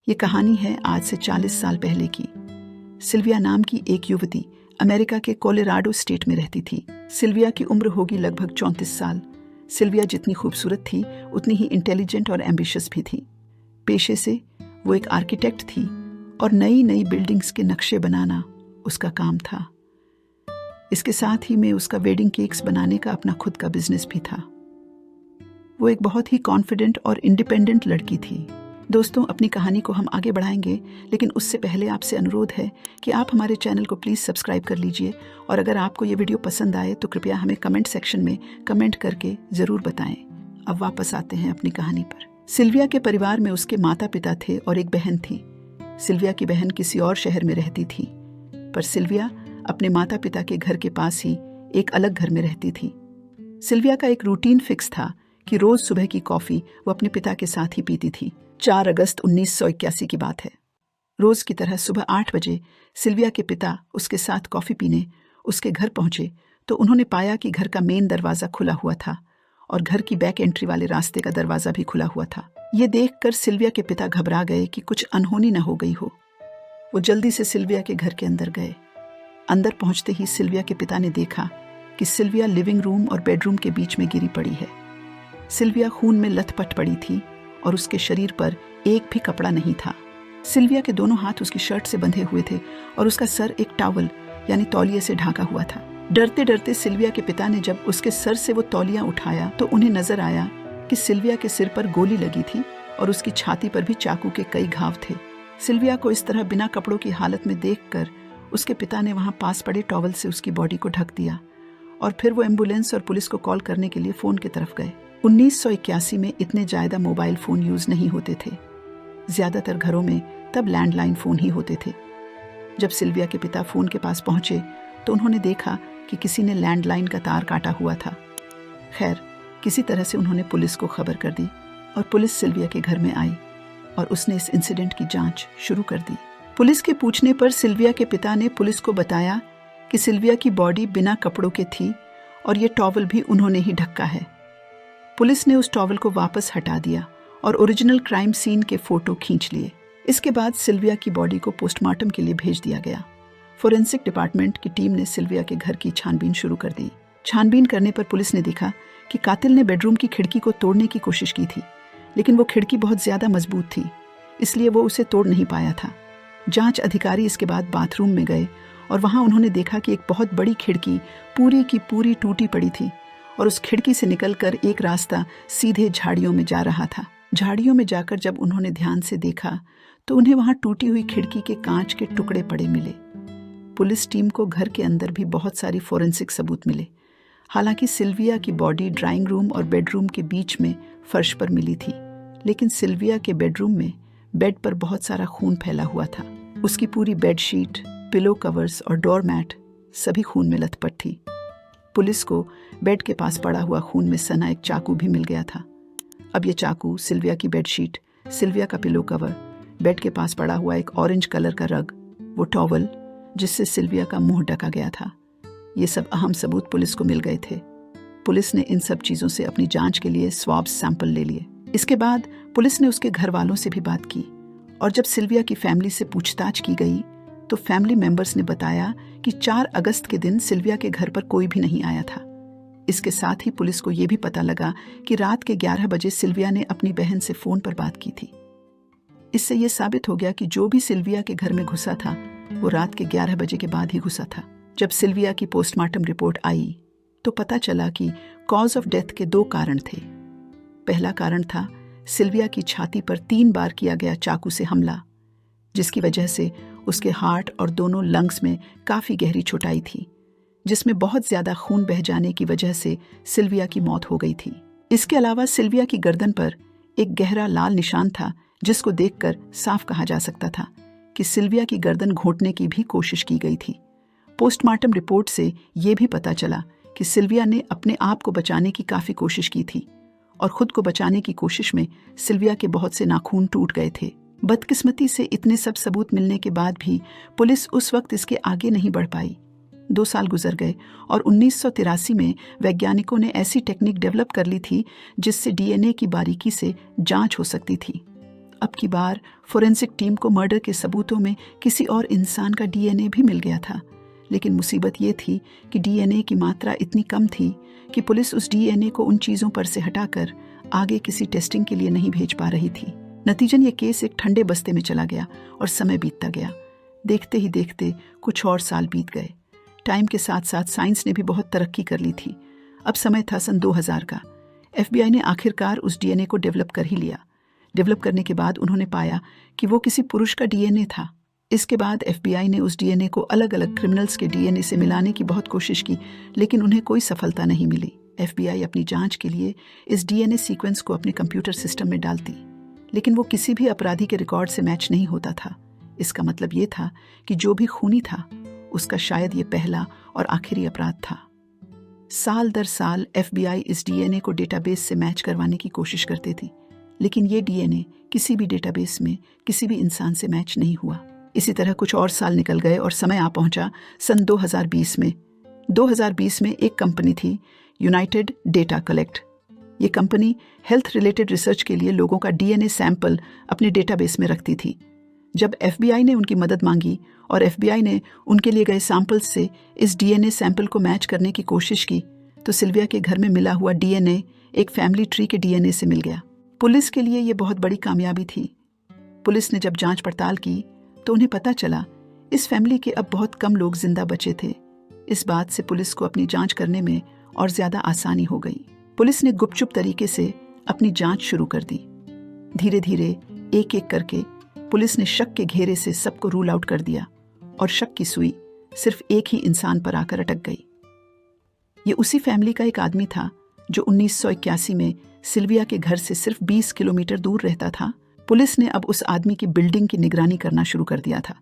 ये कहानी है आज से 40 साल पहले की। सिल्विया नाम की एक युवती अमेरिका के कोलोराडो स्टेट में रहती थी। सिल्विया की उम्र होगी लगभग 34 साल। सिल्विया जितनी खूबसूरत थी उतनी ही इंटेलिजेंट और एम्बिशियस भी थी। पेशे से वो एक आर्किटेक्ट थी और नई नई बिल्डिंग्स के नक्शे बनाना उसका काम था। इसके साथ ही में उसका वेडिंग केक्स बनाने का अपना खुद का बिजनेस भी था। वो एक बहुत ही कॉन्फिडेंट और इंडिपेंडेंट लड़की थी। दोस्तों, अपनी कहानी को हम आगे बढ़ाएंगे, लेकिन उससे पहले आपसे अनुरोध है कि आप हमारे चैनल को प्लीज़ सब्सक्राइब कर लीजिए और अगर आपको ये वीडियो पसंद आए तो कृपया हमें कमेंट सेक्शन में कमेंट करके ज़रूर बताएं। अब वापस आते हैं अपनी कहानी पर। सिल्विया के परिवार में उसके माता पिता थे और एक बहन थी। सिल्विया की बहन किसी और शहर में रहती थी, पर सिल्विया अपने माता पिता के घर के पास ही एक अलग घर में रहती थी। सिल्विया का एक रूटीन फिक्स था कि रोज सुबह की कॉफ़ी वो अपने पिता के साथ ही पीती थी। 4 अगस्त 1981 की बात है। रोज की तरह सुबह 8 बजे सिल्विया के पिता उसके साथ कॉफ़ी पीने उसके घर पहुंचे तो उन्होंने पाया कि घर का मेन दरवाज़ा खुला हुआ था और घर की बैक एंट्री वाले रास्ते का दरवाज़ा भी खुला हुआ था। ये देखकर सिल्विया के पिता घबरा गए कि कुछ अनहोनी न हो गई हो। वो जल्दी से सिल्विया के घर के अंदर गए। अंदर पहुंचते ही सिल्विया के पिता ने देखा कि सिल्विया लिविंग रूम और बेडरूम के बीच में गिरी पड़ी है। सिल्विया खून में लथपथ पड़ी थी और उसके शरीर पर एक भी कपड़ा नहीं था। सिल्विया के दोनों हाथ उसकी शर्ट से बंधे हुए थे और उसका सर एक टॉवल यानी तौलिए से ढका हुआ था। डरते डरते सिल्विया के पिता ने जब उसके सर से वो तौलिया उठाया तो उन्हें नजर आया कि सिल्विया के सिर पर गोली लगी थी और उसकी छाती पर भी चाकू के कई घाव थे। सिल्विया को इस तरह बिना कपड़ों की हालत में देखकर उसके पिता ने वहां पास पड़े टॉवल से उसकी बॉडी को ढक दिया और फिर वो एम्बुलेंस और पुलिस को कॉल करने के लिए फ़ोन की तरफ गए। 1981 में इतने ज़्यादा मोबाइल फ़ोन यूज़ नहीं होते थे। ज़्यादातर घरों में तब लैंडलाइन फ़ोन ही होते थे। जब सिल्विया के पिता फ़ोन के पास पहुंचे तो उन्होंने देखा कि किसी ने लैंडलाइन का तार काटा हुआ था। खैर, किसी तरह से उन्होंने पुलिस को खबर कर दी और पुलिस सिल्विया के घर में आई और उसने इस इंसिडेंट की जांच शुरू कर दी। पुलिस के पूछने पर सिल्विया के पिता ने पुलिस को बताया कि सिल्विया की बॉडी बिना कपड़ों के थी और ये टॉवल भी उन्होंने ही ढका है। पुलिस ने उस टॉवल को वापस हटा दिया और ओरिजिनल क्राइम सीन के फोटो खींच लिए। इसके बाद सिल्विया की बॉडी को पोस्टमार्टम के लिए भेज दिया गया। फोरेंसिक डिपार्टमेंट की टीम ने सिल्विया के घर की छानबीन शुरू कर दी। छानबीन करने पर पुलिस ने देखा कि कातिल ने बेडरूम की खिड़की को तोड़ने की कोशिश की थी, लेकिन वो खिड़की बहुत ज़्यादा मजबूत थी, इसलिए वो उसे तोड़ नहीं पाया था। जांच अधिकारी इसके बाद बाथरूम में गए और वहाँ उन्होंने देखा कि एक बहुत बड़ी खिड़की पूरी की पूरी टूटी पड़ी थी और उस खिड़की से निकलकर एक रास्ता सीधे झाड़ियों में जा रहा था। झाड़ियों में जाकर जब उन्होंने ध्यान से देखा तो उन्हें वहां टूटी हुई खिड़की के कांच के टुकड़े पड़े मिले। पुलिस टीम को घर के अंदर भी बहुत सारी फोरेंसिक सबूत मिले। हालांकि सिल्विया की बॉडी ड्राइंग रूम और बेडरूम के बीच में फर्श पर मिली थी, लेकिन सिल्विया के बेडरूम में बेड पर बहुत सारा खून फैला हुआ था। उसकी पूरी बेडशीट, पिलो कवर्स और डोरमैट सभी खून में लथपथ थी। पुलिस को बेड के पास पड़ा हुआ खून में सना एक चाकू भी मिल गया था। अब ये चाकू, सिल्विया की बेडशीट, सिल्विया का पिलो कवर, बेड के पास पड़ा हुआ एक ऑरेंज कलर का रग, वो टॉवल जिससे सिल्विया का मुंह ढका गया था, ये सब अहम सबूत पुलिस को मिल गए थे। पुलिस ने इन सब चीज़ों से अपनी जांच के लिए स्वाब सैंपल ले लिए। इसके बाद पुलिस ने उसके घर वालों से भी बात की और जब सिल्विया की फैमिली से पूछताछ की गई तो फैमिली मेंबर्स ने बताया कि 4 अगस्त के दिन सिल्विया के घर पर कोई भी नहीं आया था। इसके साथ ही पुलिस को यह भी पता लगा कि रात के 11 बजे सिल्विया ने अपनी बहन से फ़ोन पर बात की थी। इससे यह साबित हो गया कि जो भी सिल्विया के घर में घुसा था वो रात के 11 बजे के बाद ही घुसा था। जब सिल्विया की पोस्टमार्टम रिपोर्ट आई तो पता चला कि कॉज ऑफ डेथ के 2 कारण थे। पहला कारण था सिल्विया की छाती पर 3 बार किया गया चाकू से हमला, जिसकी वजह से उसके हार्ट और दोनों लंग्स में काफ़ी गहरी चोटाई थी, जिसमें बहुत ज़्यादा खून बह जाने की वजह से सिल्विया की मौत हो गई थी। इसके अलावा सिल्विया की गर्दन पर एक गहरा लाल निशान था, जिसको देखकर साफ कहा जा सकता था कि सिल्विया की गर्दन घोंटने की भी कोशिश की गई थी। पोस्टमार्टम रिपोर्ट से ये भी पता चला कि सिल्विया ने अपने आप को बचाने की काफ़ी कोशिश की थी और खुद को बचाने की कोशिश में सिल्विया के बहुत से नाखून टूट गए थे। बदकिस्मती से इतने सब सबूत मिलने के बाद भी पुलिस उस वक्त इसके आगे नहीं बढ़ पाई। 2 साल गुजर गए और 1983 में वैज्ञानिकों ने ऐसी टेक्निक डेवलप कर ली थी जिससे डीएनए की बारीकी से जांच हो सकती थी। अब की बार फोरेंसिक टीम को मर्डर के सबूतों में किसी और इंसान का डीएनए भी मिल गया था, लेकिन मुसीबत ये थी कि डीएनए की मात्रा इतनी कम थी कि पुलिस उस डीएनए को उन चीज़ों पर से हटाकर आगे किसी टेस्टिंग के लिए नहीं भेज पा रही थी। नतीजन ये केस एक ठंडे बस्ते में चला गया और समय बीतता गया। देखते ही देखते कुछ और साल बीत गए। टाइम के साथ साथ साइंस ने भी बहुत तरक्की कर ली थी। अब समय था सन 2000 का। FBI ने आखिरकार उस डीएनए को डेवलप कर ही लिया। डेवलप करने के बाद उन्होंने पाया कि वो किसी पुरुष का डीएनए था। इसके बाद FBI ने उस डीएनए को अलग अलग क्रिमिनल्स के डीएनए से मिलाने की बहुत कोशिश की, लेकिन उन्हें कोई सफलता नहीं मिली। FBI अपनी जांच के लिए इस डीएनए सीक्वेंस को अपने कंप्यूटर सिस्टम में डालती, लेकिन वो किसी भी अपराधी के रिकॉर्ड से मैच नहीं होता था। इसका मतलब ये था कि जो भी खूनी था उसका शायद ये पहला और आखिरी अपराध था। साल दर साल FBI इस डीएनए को डेटाबेस से मैच करवाने की कोशिश करती थी, लेकिन ये डीएनए किसी भी डेटाबेस में किसी भी इंसान से मैच नहीं हुआ। इसी तरह कुछ और साल निकल गए और समय आ पहुंचा सन 2020 में। 2020 में एक कंपनी थी, यूनाइटेड डेटा कलेक्ट। ये कंपनी हेल्थ रिलेटेड रिसर्च के लिए लोगों का डीएनए सैंपल अपने डेटाबेस में रखती थी। जब FBI ने उनकी मदद मांगी और FBI ने उनके लिए गए सैंपल्स से इस डीएनए सैंपल को मैच करने की कोशिश की, तो सिल्विया के घर में मिला हुआ डीएनए एक फैमिली ट्री के डीएनए से मिल गया। पुलिस के लिए ये बहुत बड़ी कामयाबी थी। पुलिस ने जब जांच पड़ताल की तो उन्हें पता चला इस फैमिली के अब बहुत कम लोग जिंदा बचे थे। इस बात से पुलिस को अपनी जांच करने में और ज्यादा आसानी हो गई। पुलिस ने गुपचुप तरीके से अपनी जांच शुरू कर दी। धीरे धीरे एक एक करके पुलिस ने शक के घेरे से सबको रूल आउट कर दिया और शक की सुई सिर्फ एक ही इंसान पर आकर अटक गई। ये उसी फैमिली का एक आदमी था जो 1981 में सिल्विया के घर से सिर्फ 20 किलोमीटर दूर रहता था। पुलिस ने अब उस आदमी की बिल्डिंग की निगरानी करना शुरू कर दिया था।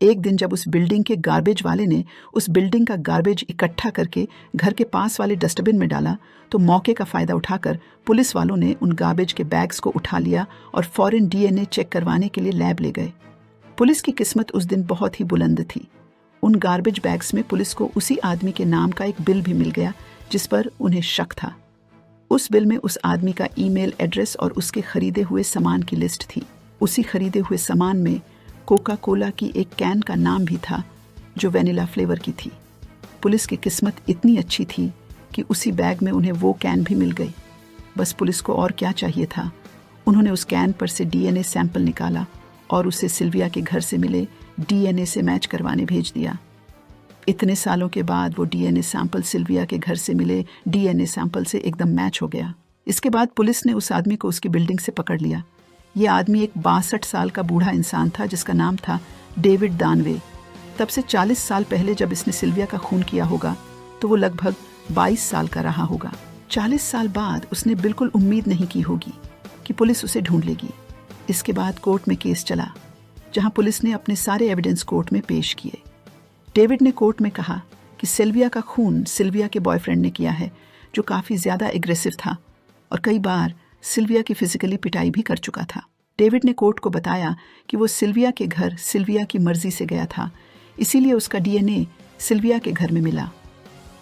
एक दिन जब उस बिल्डिंग के गार्बेज वाले ने उस बिल्डिंग का गार्बेज इकट्ठा करके घर के पास वाले डस्टबिन में डाला, तो मौके का फायदा उठाकर पुलिस वालों ने उन गार्बेज के बैग्स को उठा लिया और फौरन डीएनए चेक करवाने के लिए लैब ले गए। पुलिस की किस्मत उस दिन बहुत ही बुलंद थी। उन गार्बेज बैग्स में पुलिस को उसी आदमी के नाम का एक बिल भी मिल गया जिस पर उन्हें शक था। उस बिल में उस आदमी का ईमेल एड्रेस और उसके खरीदे हुए सामान की लिस्ट थी। उसी खरीदे हुए सामान में कोका कोला की एक कैन का नाम भी था जो वेनिला फ्लेवर की थी। पुलिस की किस्मत इतनी अच्छी थी कि उसी बैग में उन्हें वो कैन भी मिल गई। बस पुलिस को और क्या चाहिए था। उन्होंने उस कैन पर से डीएनए सैंपल निकाला और उसे सिल्विया के घर से मिले डीएनए से मैच करवाने भेज दिया। इतने सालों के बाद वो डीएनए सैंपल सिल्विया के घर से मिले डीएनए सैंपल से एकदम मैच हो गया। इसके बाद पुलिस ने उस आदमी को उसकी बिल्डिंग से पकड़ लिया। ये आदमी एक 62 साल का बूढ़ा इंसान था जिसका नाम था डेविड दानवे। तब से 40 साल पहले जब इसने सिल्विया का खून किया होगा तो वो लगभग 22 साल का रहा होगा। 40 साल बाद उसने बिल्कुल उम्मीद नहीं की होगी कि पुलिस उसे ढूंढ लेगी। इसके बाद कोर्ट में केस चला जहां पुलिस ने अपने सारे एविडेंस कोर्ट में पेश किए। डेविड ने कोर्ट में कहा कि सिल्विया का खून सिल्विया के बॉयफ्रेंड ने किया है जो काफ़ी ज़्यादा एग्रेसिव था और कई बार सिल्विया की फिजिकली पिटाई भी कर चुका था। डेविड ने कोर्ट को बताया कि वो सिल्विया के घर सिल्विया की मर्जी से गया था, इसीलिए उसका डीएनए सिल्विया के घर में मिला।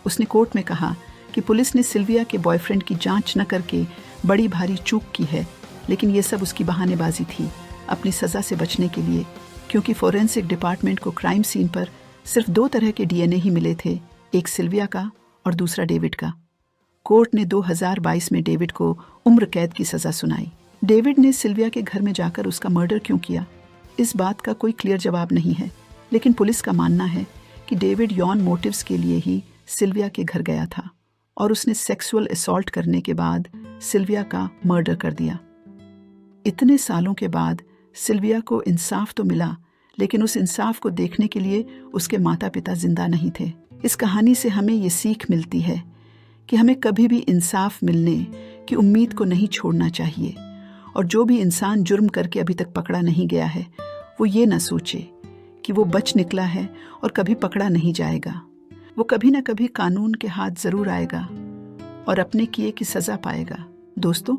उसने कोर्ट में कहा कि पुलिस ने सिल्विया के बॉयफ्रेंड की जांच न करके बड़ी भारी चूक की है, लेकिन ये सब उसकी बहानेबाजी थी अपनी सज़ा से बचने के लिए, क्योंकि फोरेंसिक डिपार्टमेंट को क्राइम सीन पर सिर्फ 2 तरह के डीएनए ही मिले थे, एक सिल्विया का और दूसरा डेविड का। कोर्ट ने 2022 में डेविड को उम्र कैद की सज़ा सुनाई। डेविड ने सिल्विया के घर में जाकर उसका मर्डर क्यों किया, इस बात का कोई क्लियर जवाब नहीं है, लेकिन पुलिस का मानना है कि डेविड यौन मोटिव्स के लिए ही सिल्विया के घर गया था और उसने सेक्सुअल असॉल्ट करने के बाद सिल्विया का मर्डर कर दिया। इतने सालों के बाद सिल्विया को इंसाफ तो मिला, लेकिन उस इंसाफ को देखने के लिए उसके माता पिता जिंदा नहीं थे। इस कहानी से हमें ये सीख मिलती है कि हमें कभी भी इंसाफ मिलने की उम्मीद को नहीं छोड़ना चाहिए, और जो भी इंसान जुर्म करके अभी तक पकड़ा नहीं गया है वो ये ना सोचे कि वो बच निकला है और कभी पकड़ा नहीं जाएगा। वो कभी ना कभी कानून के हाथ ज़रूर आएगा और अपने किए की सज़ा पाएगा। दोस्तों,